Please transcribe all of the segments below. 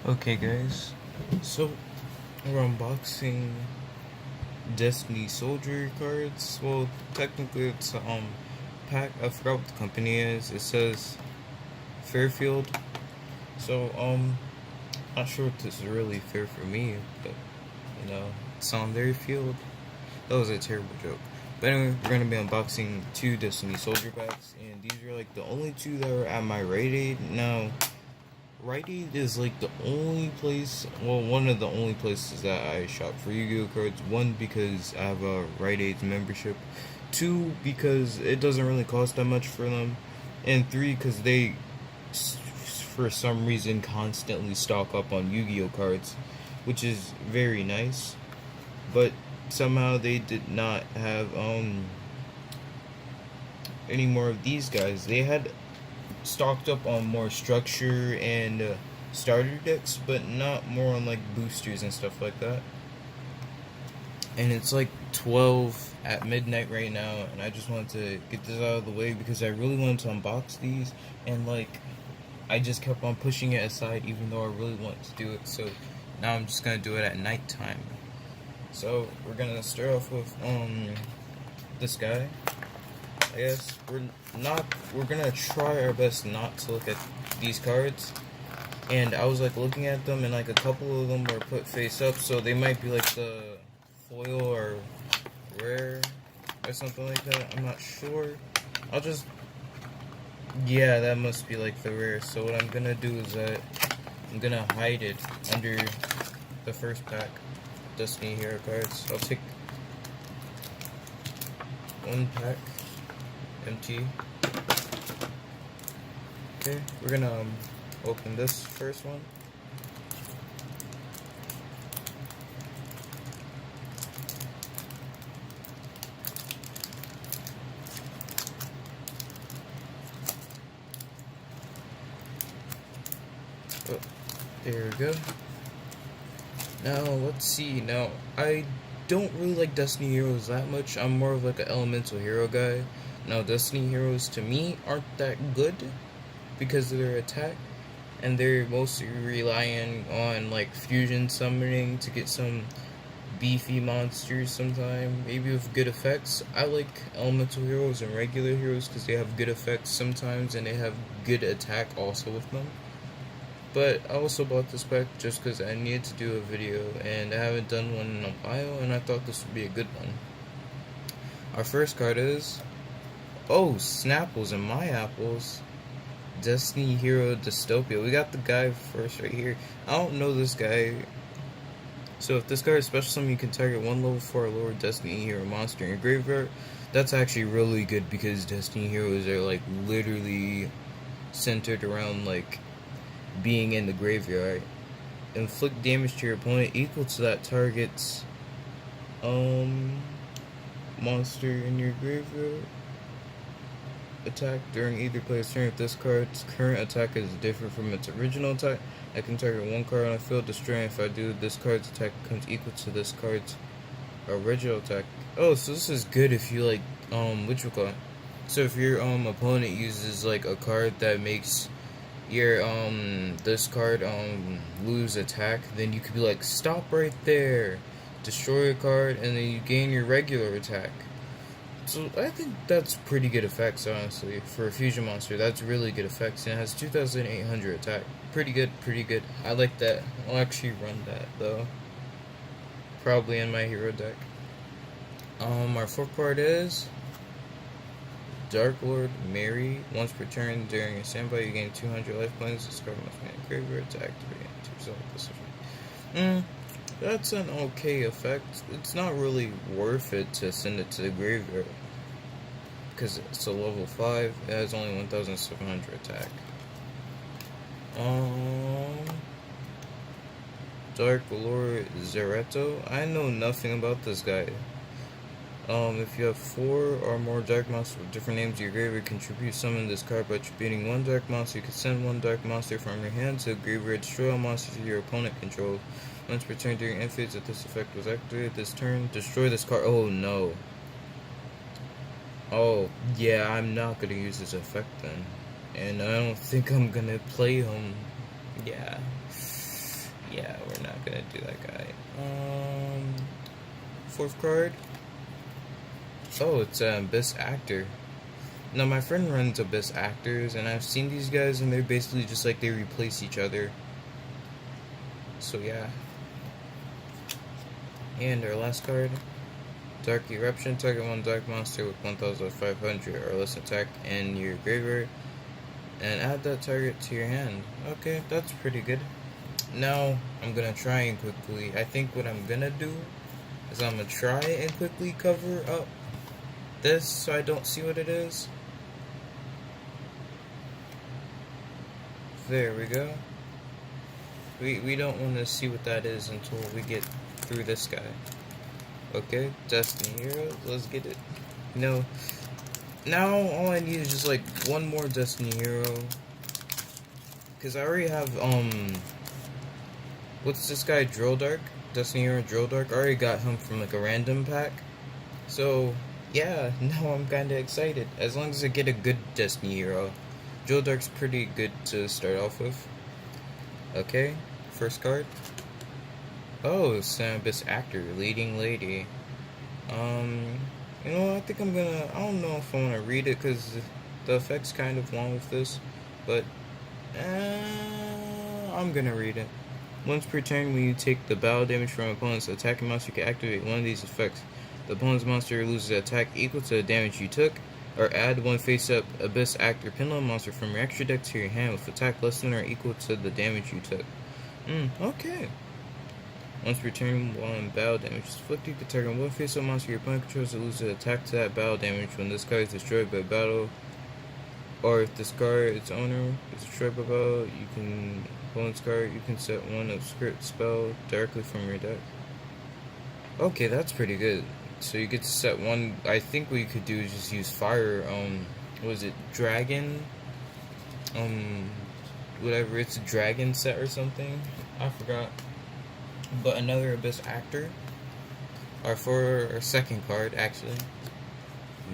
Okay guys, so we're unboxing Destiny Soldier cards. Well, technically it's pack. I forgot what the company is. It says Fairfield. So not sure if this is really fair for me, but it's on their field. That was a terrible joke. But anyway, we're gonna be unboxing two Destiny Soldier packs, and these are like the only two that are at my Rite Aid now. Rite Aid is like the only place, well, one of the only places that I shop for Yu-Gi-Oh cards. One, because I have a Rite Aid membership. Two, because it doesn't really cost that much for them. And three, because they, for some reason, constantly stock up on Yu-Gi-Oh cards, which is very nice. But somehow they did not have any more of these guys. They had stocked up on more structure and starter decks, but not more on like boosters and stuff like that. And it's like 12 at midnight right now, and I just wanted to get this out of the way because I really wanted to unbox these, and like I just kept on pushing it aside even though I really wanted to do it. So now I'm just gonna do it at nighttime. So we're gonna start off with this guy. I guess we're gonna try our best not to look at these cards. And I was like looking at them, and like a couple of them were put face up, so they might be like the foil or rare or something like that. I'm not sure. Yeah, that must be like the rare. So what I'm gonna do is that I'm gonna hide it under the first pack Destiny Hero cards. I'll take one pack empty. Okay, we're gonna open this first one. Oh, there we go. Now let's see. Now I don't really like Destiny Heroes that much. I'm more of like an Elemental Hero guy. Now Destiny Heroes to me aren't that good because of their attack, and they're mostly relying on like fusion summoning to get some beefy monsters sometime, maybe with good effects. I like Elemental Heroes and regular heroes because they have good effects sometimes and they have good attack also with them. But I also bought this pack just because I needed to do a video, and I haven't done one in a while, and I thought this would be a good one. Our first card is, oh, Snapples and My Apples, Destiny Hero Dystopia. We got the guy first right here. I don't know this guy. So if this card is special summon, you can target one level 4 or lower Destiny Hero monster in your graveyard. That's actually really good because Destiny Heroes are like literally centered around like being in the graveyard. Inflict damage to your opponent equal to that target's monster in your graveyard. Attack during either player's turn. If this card's current attack is different from its original attack, I can target one card on the field, destroying. If I do, this card's attack becomes equal to this card's original attack. Oh, so this is good if you like what you call it. So if your opponent uses like a card that makes your this card lose attack, then you could be like, stop right there, destroy a card, and then you gain your regular attack. So I think that's pretty good effects, honestly, for a fusion monster. That's really good effects, and it has 2,800 attack. Pretty good, pretty good. I like that. I'll actually run that though, probably in my hero deck. Our fourth card is Dark Lord Mary. Once per turn during a standby, you gain 200 life points. This card must be in graveyard to activate and to resolve this effect. That's an okay effect. It's not really worth it to send it to the graveyard because it's a level 5. It has only 1,700 attack. Dark Lord Zereto. I know nothing about this guy. If you have 4 or more dark monsters with different names to your graveyard, contribute summon this card by attributing one dark monster. You can send one dark monster from your hand to the graveyard, destroy all monsters your opponent controls. Once per turn during end phase, if this effect was activated this turn, destroy this card. Oh no. Oh, yeah, I'm not gonna use this effect then. And I don't think I'm gonna play him. Yeah. Yeah, we're not gonna do that guy. Fourth card. Oh, it's Best Actor. Now, my friend runs Abyss Actors, and I've seen these guys, and they're basically just like they replace each other. So, yeah. And our last card, Dark Eruption. Target one dark monster with 1,500 or less attack in your graveyard, and add that target to your hand. Okay, that's pretty good. Now, I'm gonna try and quickly, I think what I'm gonna do is I'm gonna try and quickly cover up this so I don't see what it is. There we go. We don't want to see what that is until we get through this guy. Okay, Destiny Hero, let's get it. You know, now all I need is just like one more Destiny Hero. Cause I already have what's this guy, Drill Dark? Destiny Hero Drill Dark. I already got him from like a random pack. So yeah, now I'm kinda excited. As long as I get a good Destiny Hero. Drill Dark's pretty good to start off with. Okay, first card. Oh, Best Actor, Leading Lady. You know, I think I don't know if I want to read it because the effect's kind of long with this, but I'm gonna read it. Once per turn, when you take the battle damage from an opponent's attacking monster, you can activate one of these effects. The opponent's monster loses an attack equal to the damage you took, or add one face-up Abyss Actor Pendulum monster from your extra deck to your hand with attack less than or equal to the damage you took. Okay. Once per turn, one battle damage is inflicted, you can target one face-up monster your opponent controls to lose an attack to that battle damage when this card is destroyed by battle, or if this card, its owner, is destroyed by battle, you can opponent's card, you can set one obscure spell directly from your deck. Okay, that's pretty good. So you get to set one. I think what you could do is just use fire. Was it dragon? Whatever. It's a dragon set or something. I forgot. But another Abyss Actor. Or for our second card, actually.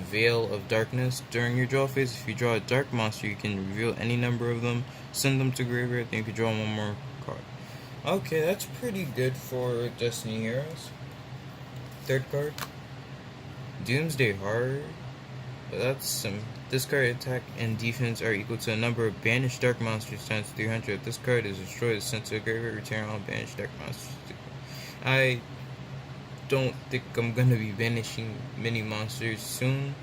Veil of Darkness. During your draw phase, if you draw a dark monster, you can reveal any number of them, send them to graveyard, then you can draw one more card. Okay, that's pretty good for Destiny Heroes. Third card, Doomsday Horror. That's some. This card attack and defense are equal to a number of banished dark monsters times 300. If this card is destroyed, it's sent to a graveyard. Return all banished dark monsters. I don't think I'm gonna be banishing many monsters soon,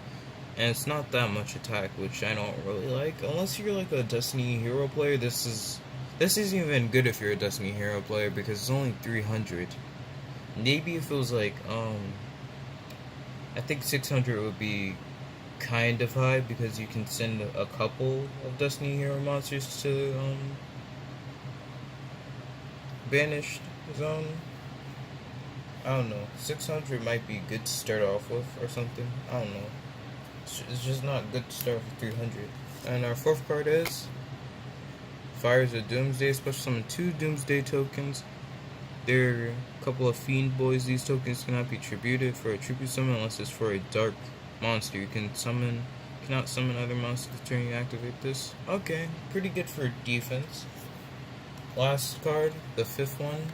and it's not that much attack, which I don't really like. Unless you're like a Destiny Hero player, this isn't even good if you're a Destiny Hero player because it's only 300. Maybe if it was like, I think 600 would be kind of high because you can send a couple of Destiny Hero monsters to, Banished Zone. I don't know. 600 might be good to start off with or something. I don't know. It's just not good to start with 300. And our fourth card is Fires of Doomsday. Special summon 2 Doomsday tokens. There are a couple of Fiend Boys. These tokens cannot be tributed for a tribute summon unless it's for a dark monster. You cannot summon other monsters turn you activate this. Okay, pretty good for defense. Last card, the fifth one,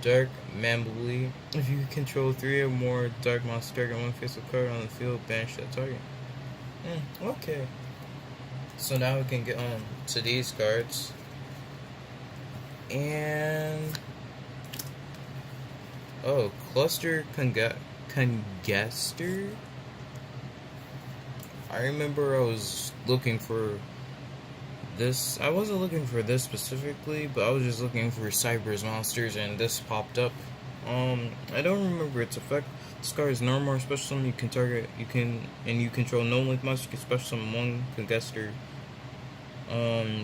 Dark Mambly. If you control 3 or more dark monsters, target one face-up card on the field, banish that target. Okay. So now we can get on to these cards. And Cluster Congaster. I remember I was looking for this. I wasn't looking for this specifically, but I was just looking for Cyber's monsters, and this popped up. I don't remember its effect. This card is normal or special summon. You control no link monster. You can special summon one Congaster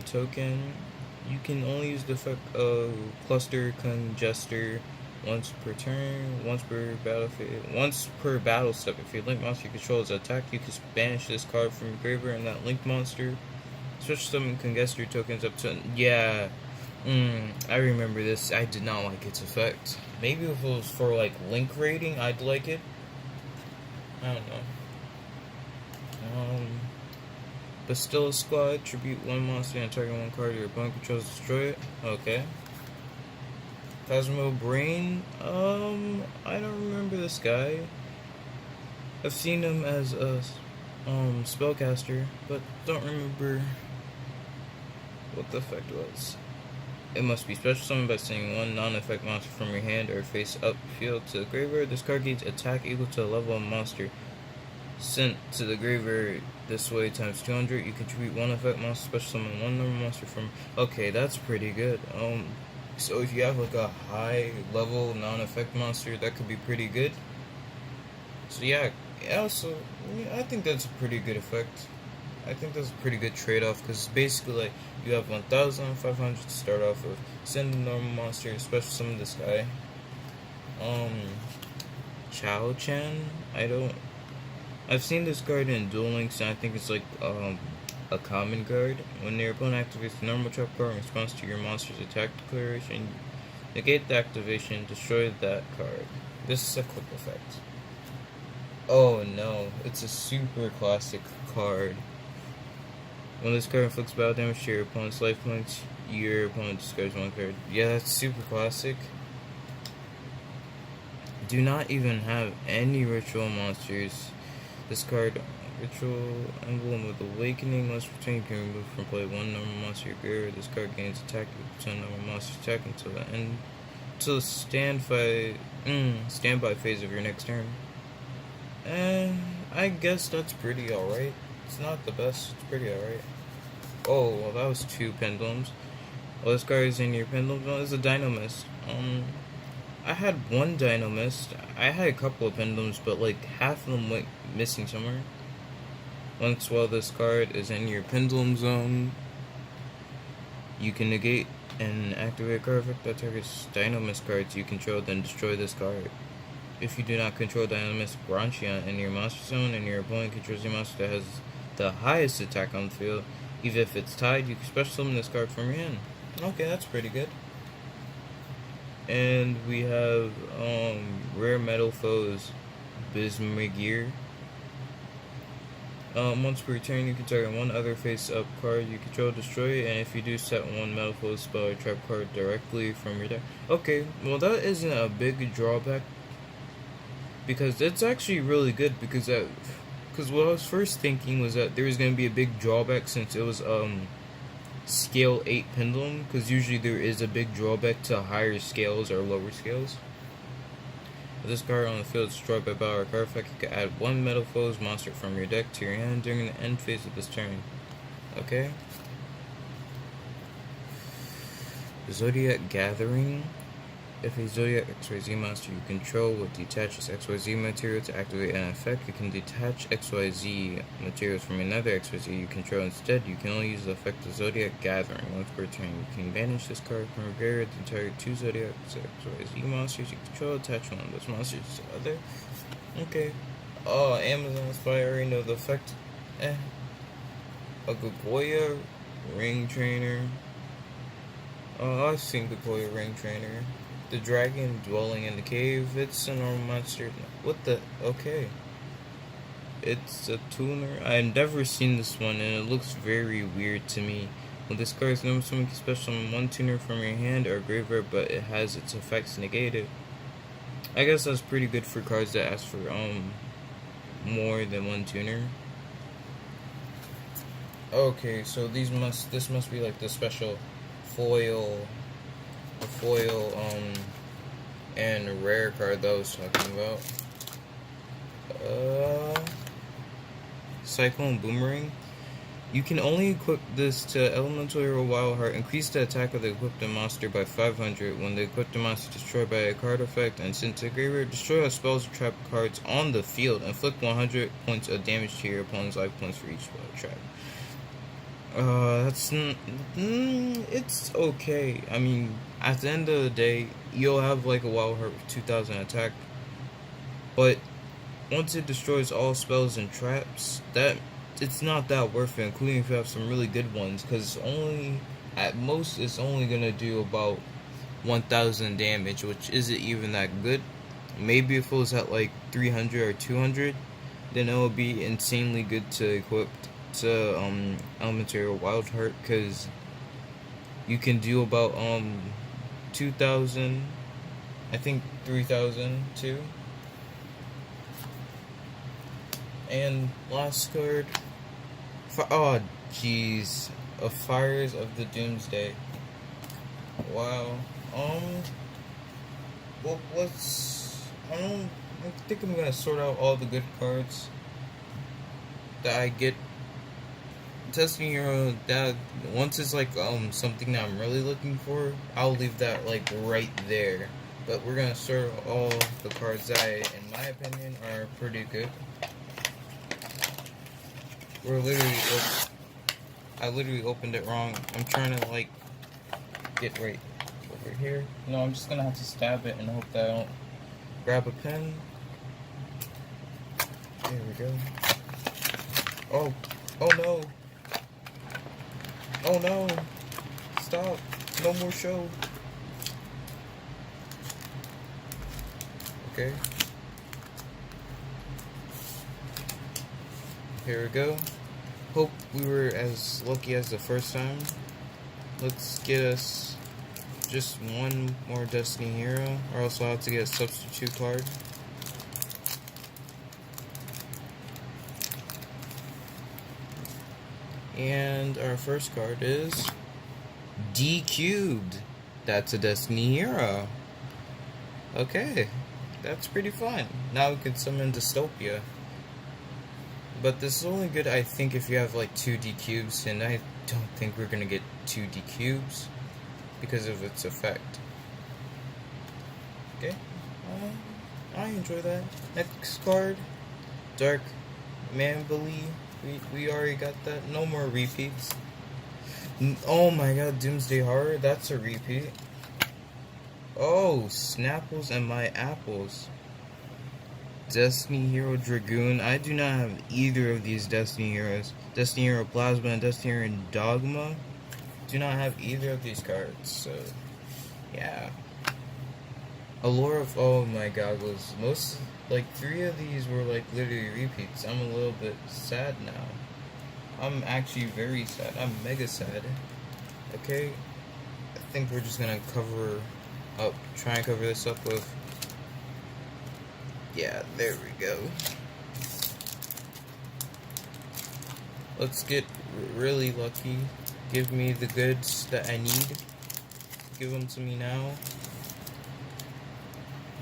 token. You can only use the effect of Cluster Congester once per turn, once per battle step. If your link monster you control is attacked, you can banish this card from your graveyard and that link monster. Special summon Congester tokens up to I remember this. I did not like its effect. Maybe if it was for like link rating, I'd like it. I don't know. But still a squad, tribute one monster and target one card your opponent controls, destroy it. Okay. Cosmo Brain, I don't remember this guy. I've seen him as a spellcaster, but don't remember what the effect was. It must be special summoned by sending one non-effect monster from your hand or face up field to the graveyard. This card gains attack equal to the level of monster sent to the graveyard this way times 200. You contribute one effect monster, special summon one normal monster from. Okay, that's pretty good. So if you have like a high level non-effect monster, that could be pretty good. So yeah, I think that's a pretty good effect. I think that's a pretty good trade-off because basically like you have 1,500 to start off with. Send a normal monster, special summon this guy. Chao Chan. I've seen this card in Duel Links, and I think it's like a common card. When your opponent activates the normal trap card in response to your monster's attack declaration, negate the activation, destroy that card. This is a quick effect. Oh no, it's a super classic card. When this card inflicts battle damage to your opponent's life points, your opponent discards one card. Yeah, that's super classic. Do not even have any ritual monsters. This card, Ritual Emblem of Awakening, must return. You can remove from play one normal monster your graveyard. This card gains attack equal to a normal monster attack until the standby phase of your next turn. And I guess that's pretty alright. It's not the best, it's pretty alright. Oh, well that was 2 pendulums. Well, this card is in your pendulums. Well, it's a Dynamist. I had 1 Dynamist. I had a couple of pendulums, but like half of them went missing somewhere. Once while this card is in your pendulum zone, you can negate and activate a card effect that targets Dynamist cards you control, then destroy this card. If you do not control Dynamist Granchion in your monster zone and your opponent controls your monster that has the highest attack on the field, even if it's tied, you can special summon this card from your hand. Okay, that's pretty good. And we have Rare Metal Foes, Bismagir. Once per turn, you can target one other face-up card you control, destroy it, and if you do, set one Metal Foes spell or trap card directly from your deck. Okay, well that isn't a big drawback, because it's actually really good, because what I was first thinking was that there was going to be a big drawback since it was scale 8 pendulum, because usually there is a big drawback to higher scales or lower scales. If this card on the field is destroyed by battle or card effect, you can add 1 Metal Foes monster from your deck to your hand during the end phase of this turn. Okay. Zodiac Gathering. If a Zodiac XYZ monster you control will detach its XYZ material to activate an effect, you can detach XYZ materials from another XYZ you control. Instead, you can only use the effect of Zodiac Gathering once per turn. You can banish this card from your graveyard to target 2 Zodiac XYZ monsters you control. Attach one of those monsters to the other. Okay. Oh, Amazon Spy, I already know the effect. A Gagoya Ring Trainer. Oh, I've seen Gagoya Ring Trainer. The dragon dwelling in the cave. It's a normal monster. What the? Okay. It's a tuner. I've never seen this one, and it looks very weird to me. When this card is normal summon, you can special summon 1 tuner from your hand or graveyard, but it has its effects negated. I guess that's pretty good for cards that ask for more than 1 tuner. Okay, so this must be like the special foil and rare card that I was talking about. Cyclone Boomerang. You can only equip this to Elemental Hero Wild Heart. Increase the attack of the equipped monster by 500 when the equipped monster is destroyed by a card effect and sent to the graveyard. Destroy all spells or trap cards on the field. Inflict 100 points of damage to your opponent's life points for each spell or trap. It's okay. I mean, at the end of the day, you'll have like a Wild Heart with 2000 attack, but once it destroys all spells and traps, it's not that worth it, including if you have some really good ones, because at most it's only gonna do about 1000 damage, which isn't even that good. Maybe if it was at like 300 or 200, then it would be insanely good to equip to Elementary or Wild Heart, because you can do about 2,000, I think 3,000 too. And last card, oh jeez, of Fires of the Doomsday. Wow. Well, I think I'm gonna sort out all the good cards that I get. Destiny Hero, that once it's like something that I'm really looking for, I'll leave that like right there. But we're gonna sort out all the cards that in my opinion are pretty good. I literally opened it wrong. I'm trying to like get right over here. No, I'm just gonna have to stab it and hope that I don't grab a pen. There we go. Oh no. Oh no. Stop. No more show. Okay. Here we go. Hope we were as lucky as the first time. Let's get us just one more Destiny Hero, or else I'll have to get a substitute card. And our first card is D Cubed. That's a Destiny Hero. Okay, that's pretty fun. Now we can summon Dystopia. But this is only good, I think, if you have like 2 D cubes, and I don't think we're gonna get 2 D cubes because of its effect. Okay, I enjoy that. Next card, Dark Manbali. We already got that. No more repeats. Oh my god, Doomsday Horror. That's a repeat. Oh, Snapples and My Apples. Destiny Hero Dragoon. I do not have either of these Destiny Heroes. Destiny Hero Plasma and Destiny Hero Dogma. Do not have either of these cards. So, yeah. Allure of, oh my goggles. Most, like 3 of these were like literally repeats. I'm a little bit sad now. I'm actually very sad. I'm mega sad. Okay. I think we're just gonna try and cover this up with, yeah, there we go. Let's get really lucky. Give me the goods that I need. Give them to me now.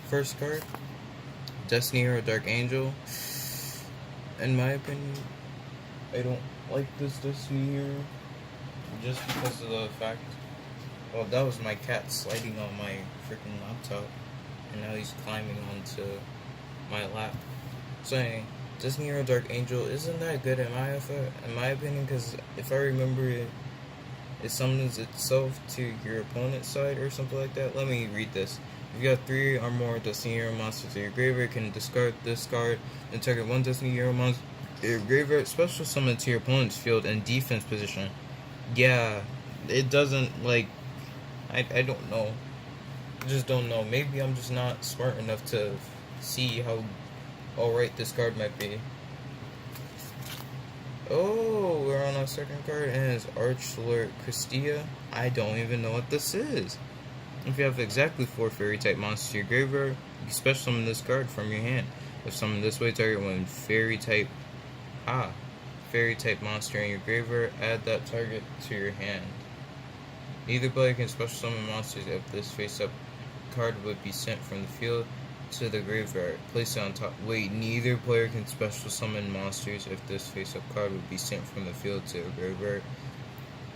First card, Destiny Hero Dark Angel. In my opinion, I don't like this Destiny Hero just because of the fact. Well, that was my cat sliding on my freaking laptop, and now he's climbing onto my lap. So anyway, Destiny Hero Dark Angel isn't that good in my opinion, because if I remember it summons itself to your opponent's side or something like that. Let me read this. If you got 3 or more Destiny Hero monsters to your graveyard, you can discard this card and target 1 Destiny Hero monster to your graveyard, special summon to your opponent's field and defense position. Yeah, it doesn't, like, I don't know. I just don't know. Maybe I'm just not smart enough to see how alright this card might be. Oh, we're on our second card, and it's Archlord Christia. I don't even know what this is. If you have exactly 4 fairy type monsters to your graveyard, you can special summon this card from your hand. If summoned this way, target 1 fairy type monster in your graveyard, add that target to your hand. Neither player can special summon monsters if this face up card would be sent from the field to the graveyard. Place it on top. Wait, neither player can special summon monsters if this face up card would be sent from the field to the graveyard.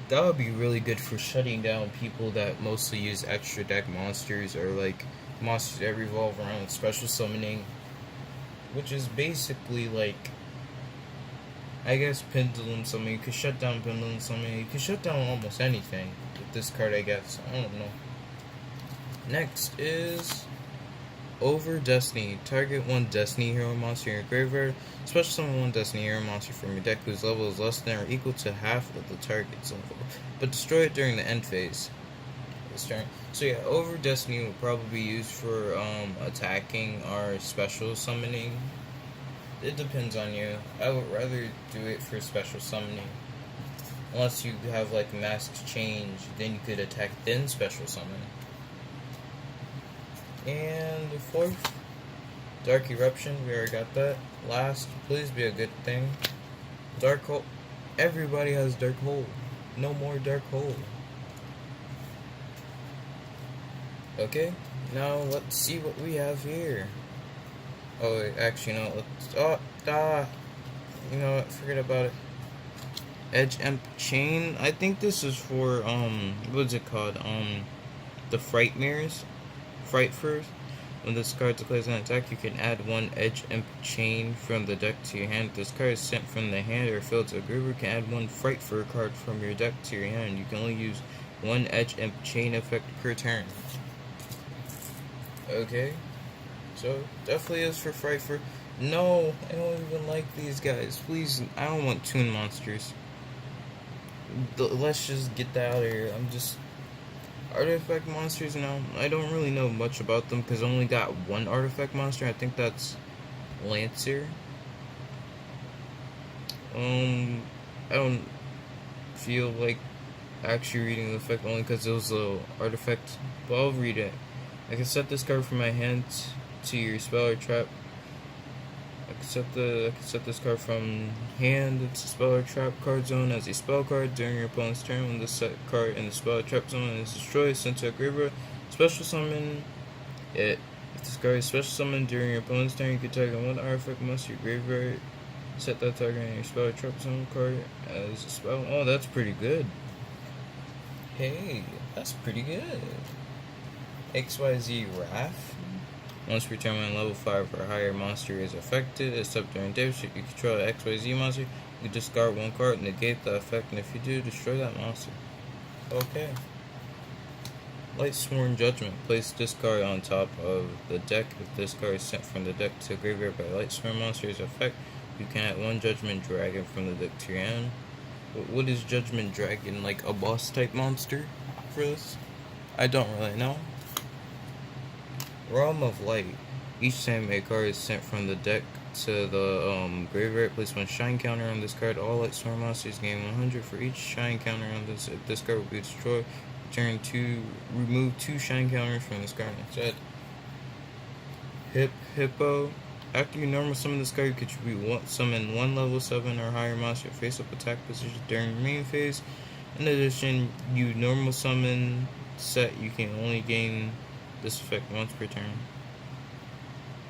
That would be really good for shutting down people that mostly use extra deck monsters, or like monsters that revolve around special summoning, which is basically like, I guess, Pendulum Summoning. You could shut down Pendulum Summoning. You could shut down almost anything with this card, I guess. I don't know. Next is Over Destiny. Target 1 Destiny Hero monster in your graveyard. Special summon 1 Destiny Hero monster from your deck whose level is less than or equal to half of the target's level, but destroy it during the end phase of this turn. So yeah, Over Destiny will probably be used for attacking or special summoning. It depends on you. I would rather do it for special summoning. Unless you have like Mask Change, then you could attack then special summon. And the fourth, Dark Eruption. We already got that. Last, please be a good thing. Dark Hole. Everybody has Dark Hole. No more Dark Hole. Okay, now let's see what we have here. Oh, wait, actually, no. You know what? Forget about it. Edge Imp Chain. I think this is for what's it called? The Fright Mirrors. Fright first. When this card declares an attack, you can add one Edge Imp Chain from the deck to your hand. If this card is sent from the hand or filled to a graveyard, you can add one Fright Fur card from your deck to your hand. You can only use one Edge Imp Chain effect per turn. Okay, so definitely is for Fright Fur. No, I don't even like these guys. Please, I don't want Toon Monsters. Let's just get that out of here. I'm just... Artifact monsters now, I don't really know much about them because I only got one artifact monster. I think that's Lancer. I don't feel like actually reading the effect only because it was an artifact, but I'll read it. I can set this card from my hand to your spell or trap. I can set this card from hand into spell or trap card zone as a spell card during your opponent's turn. When this set card in the spell or trap zone is destroyed, sent to a graveyard, special summon it. If this card is special summoned during your opponent's turn, you can target one artifact monster your graveyard. Set that target in your spell or trap zone card as a spell. Oh, that's pretty good. Hey, that's pretty good. XYZ Wrath. Once per turn when level 5 or higher monster is affected, except during damage, if you control an XYZ monster, you can discard one card, negate the effect, and if you do, destroy that monster. Okay. Lightsworn Judgment. Place this card on top of the deck. If this card is sent from the deck to graveyard by Lightsworn monster's effect, you can add one Judgment Dragon from the deck to your hand. What is Judgment Dragon? Like a boss type monster for this? I don't really know. Realm of Light. Each time a card is sent from the deck to the graveyard, place one shine counter on this card. All Lightsworn monsters gain 100 for each shine counter on this. If this card will be destroyed, remove 2 shine counters from this card instead. Hippo. After you normal summon this card, you can summon one level 7 or higher monster face up attack position during the main phase. In addition, you normal summon set, you can only gain this effect once per turn.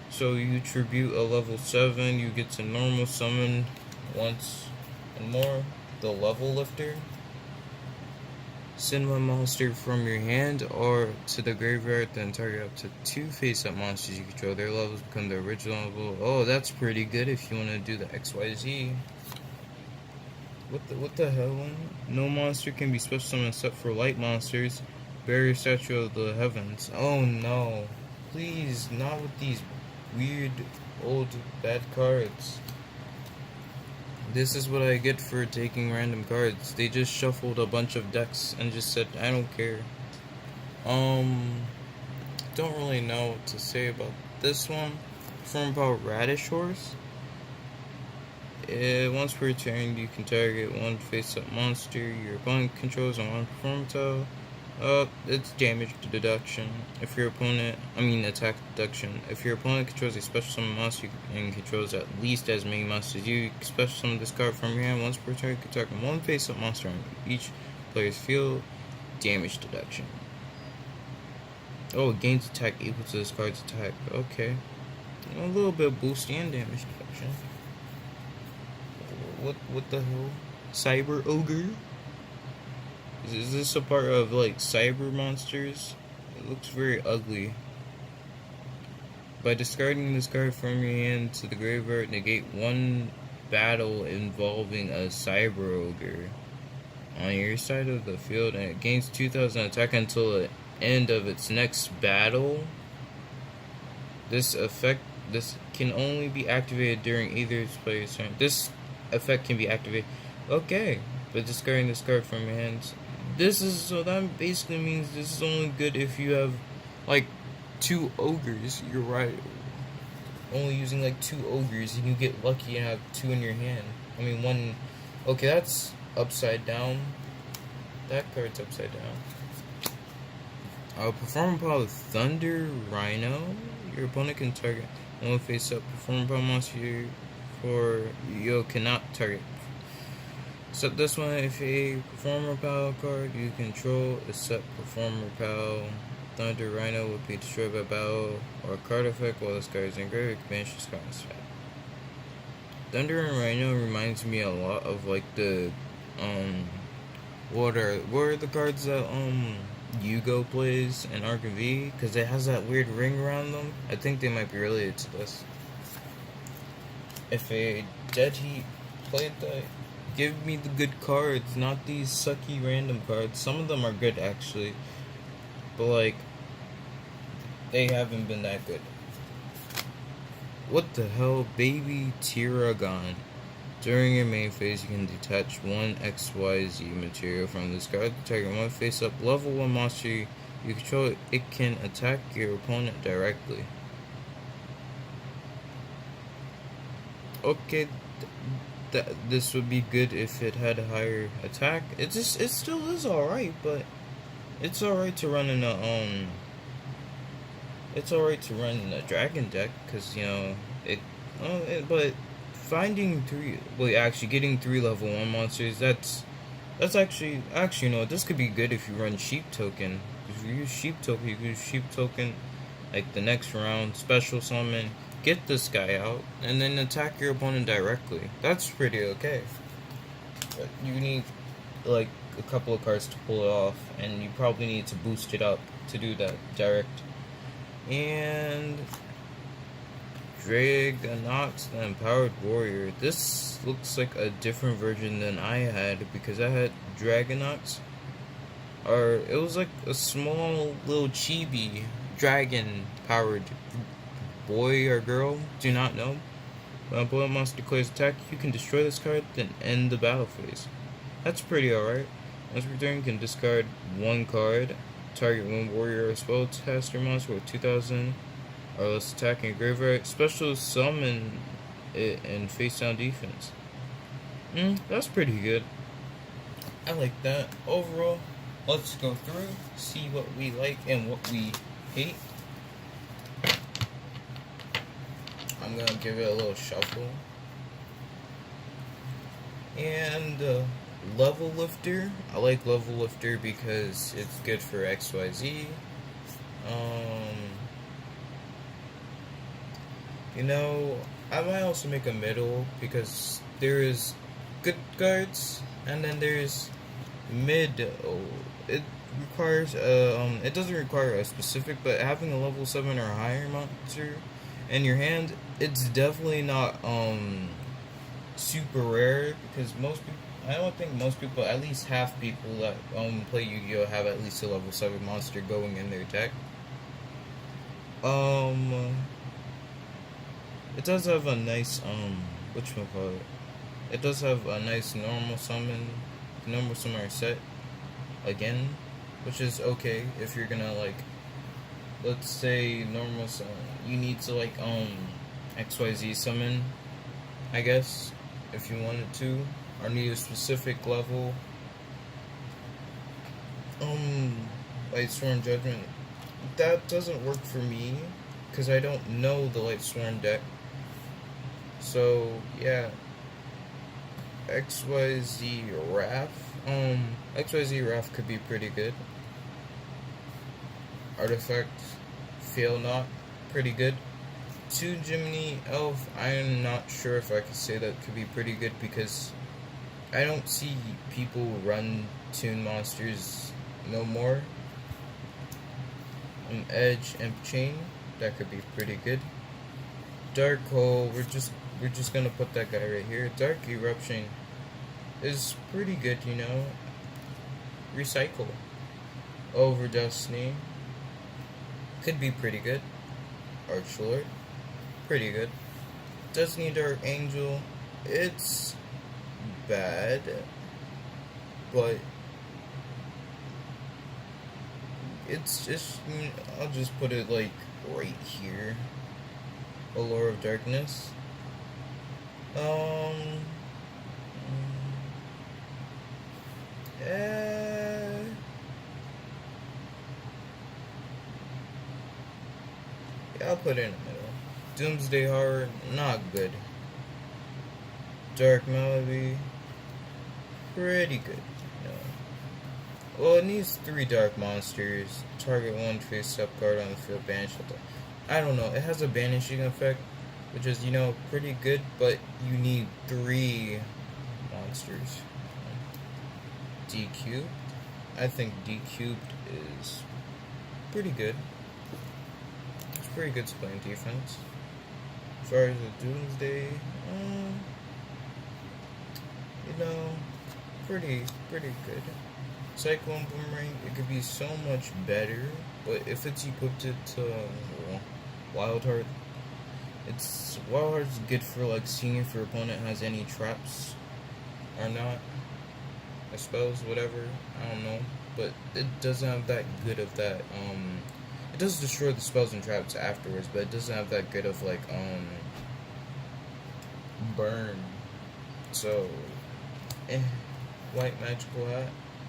So you tribute a level 7, you get to normal summon once and more. The Level Lifter. Send one monster from your hand or to the graveyard, then target up to 2 face-up monsters you control. Their levels become the original level. Oh, that's pretty good if you want to do the XYZ. What the hell? No monster can be special summoned except for light monsters. Barrier Statue of the Heavens. Oh no. Please, not with these weird, old, bad cards. This is what I get for taking random cards. They just shuffled a bunch of decks and just said, I don't care. Don't really know what to say about this one. From about Radish Horse. Once per turn, you can target one face-up monster your opponent controls on one performance tile. It's damage deduction. If your opponent, attack deduction. If your opponent controls a special summon monster and controls at least as many monsters, you special summon this card from your hand. Once per turn, you can target one face-up monster on each player's field. Damage deduction. Oh, it gains attack equal to this card's attack. Okay. A little bit of boost and damage deduction. What the hell? Cyber Ogre? Is this a part of like cyber monsters? It looks very ugly. By discarding this card from your hand to the graveyard, negate one battle involving a cyber ogre on your side of the field, and it gains 2,000 attack until the end of its next battle. This can only be activated during either player's turn. This effect can be activated. Okay, but discarding this card from your hands. So that basically means this is only good if you have like 2 ogres. You're right. Only using like 2 ogres and you get lucky and have 2 in your hand. One. Okay, that's upside down. That card's upside down. Performer Power Thunder Rhino. Your opponent can target one face up Performer Power monster for you cannot target. Except this one, if a Performer Power card you control is set Performer Power, Thunder Rhino will be destroyed by battle or a card effect while this card is engraved. It can banish this card as effect. Thunder and Rhino reminds me a lot of like the what are the cards that Yugo plays in Arkham V, because it has that weird ring around them. I think they might be related to this. If a Dead Heat played that, give me the good cards, not these sucky random cards. Some of them are good actually, but like they haven't been that good. What the hell, Baby Tiragon. During your main phase, you can detach one XYZ material from this card. Target one face up level 1 monster you control. It can attack your opponent directly. Okay, this would be good if it had a higher attack. It still is alright, but it's alright to run in a it's alright to run in a dragon deck, because you know but finding getting 3 level 1 monsters, that's actually you know, this could be good if you run Sheep Token. If you use Sheep Token, you can use Sheep Token like the next round, special summon, get this guy out, and then attack your opponent directly. That's pretty okay. But you need like a couple of cards to pull it off, and you probably need to boost it up to do that direct. And Dragonox, the Empowered Warrior. This looks like a different version than I had, because I had Dragonox, or it was like a small little chibi dragon powered boy or girl, do not know. When a opponent monster declares attack, you can destroy this card, then end the battle phase. That's pretty alright. Once per turn, you can discard 1 card, target 1 warrior or spellcaster monster with 2000 or less attack in graveyard, special summon it and face down defense. That's pretty good. I like that. Overall, let's go through, see what we like and what we hate. I'm gonna give it a little shuffle. And Level Lifter. I like Level Lifter because it's good for XYZ. You know, I might also make a middle, because there is good cards and then there's mid. It requires it doesn't require a specific, but having a level 7 or higher monster in your hand, it's definitely not super rare, because I don't think most people, at least half people that play Yu-Gi-Oh have at least a level 7 monster going in their deck. It does have a nice whatchamacallit. It does have a nice normal summoner set again, which is okay if you're gonna like, let's say normal summon, you need to like XYZ summon, I guess, if you wanted to, or need a specific level. Lightsworn Judgment, that doesn't work for me, because I don't know the Lightsworn deck. So yeah, XYZ Wrath. XYZ Wrath could be pretty good. Artifact Fail Not, pretty good. 2 Jiminy Elf, I'm not sure if I could say that could be pretty good, because I don't see people run Toon monsters no more. Edge and Chain, that could be pretty good. Dark Hole, we're just gonna put that guy right here. Dark Eruption is pretty good, you know. Recycle over Destiny could be pretty good. Archlord, pretty good. Destiny Dark Angel, it's bad, but it's just, I'll just put it like right here. Allure of Darkness. put it in the middle. Doomsday Horror, not good. Dark Melody, pretty good. No. Well, it needs 3 dark monsters. Target 1 face-up card on the field, banish it. I don't know. It has a banishing effect, which is, pretty good, but you need 3 monsters. D cubed. I think D cubed is pretty good. It's pretty good playing defense. As far as the Doomsday, pretty good. Cyclone Boomerang, it could be so much better, but if it's equipped to Wild Heart, Wild Heart's good for like seeing if your opponent has any traps or not. Spells, whatever, I don't know, but it doesn't have that good of that, it does destroy the spells and traps afterwards, but it doesn't have that good of, like, burn, so, White Magical Hat,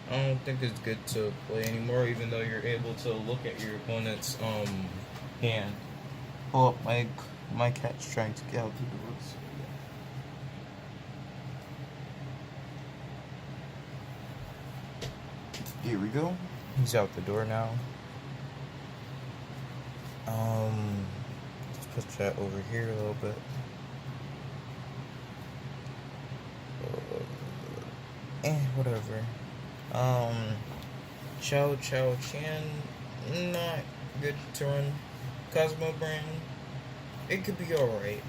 I don't think it's good to play anymore, even though you're able to look at your opponent's, hand. Pull up, my cat's trying to get out the doors. Here we go. He's out the door now. Let's put that over here a little bit. Whatever. Chow Chan, not good to run. Cosmo Brand, it could be alright.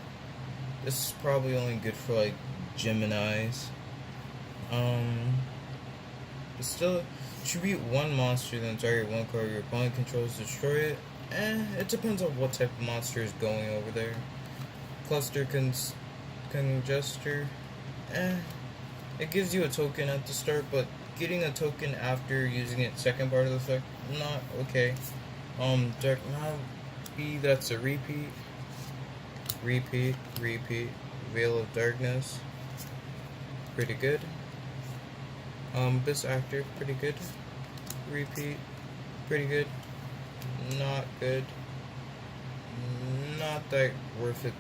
This is probably only good for like Geminis. But still, should be 1 monster, then target 1 card your opponent controls, destroy it. It depends on what type of monster is going over there. Cluster Congester, it gives you a token at the start, but getting a token after using it second part of the effect, not okay. Dark Melody, that's a repeat. Veil of Darkness, pretty good. This actor, pretty good. Repeat, pretty good. Not good. Not that worth it.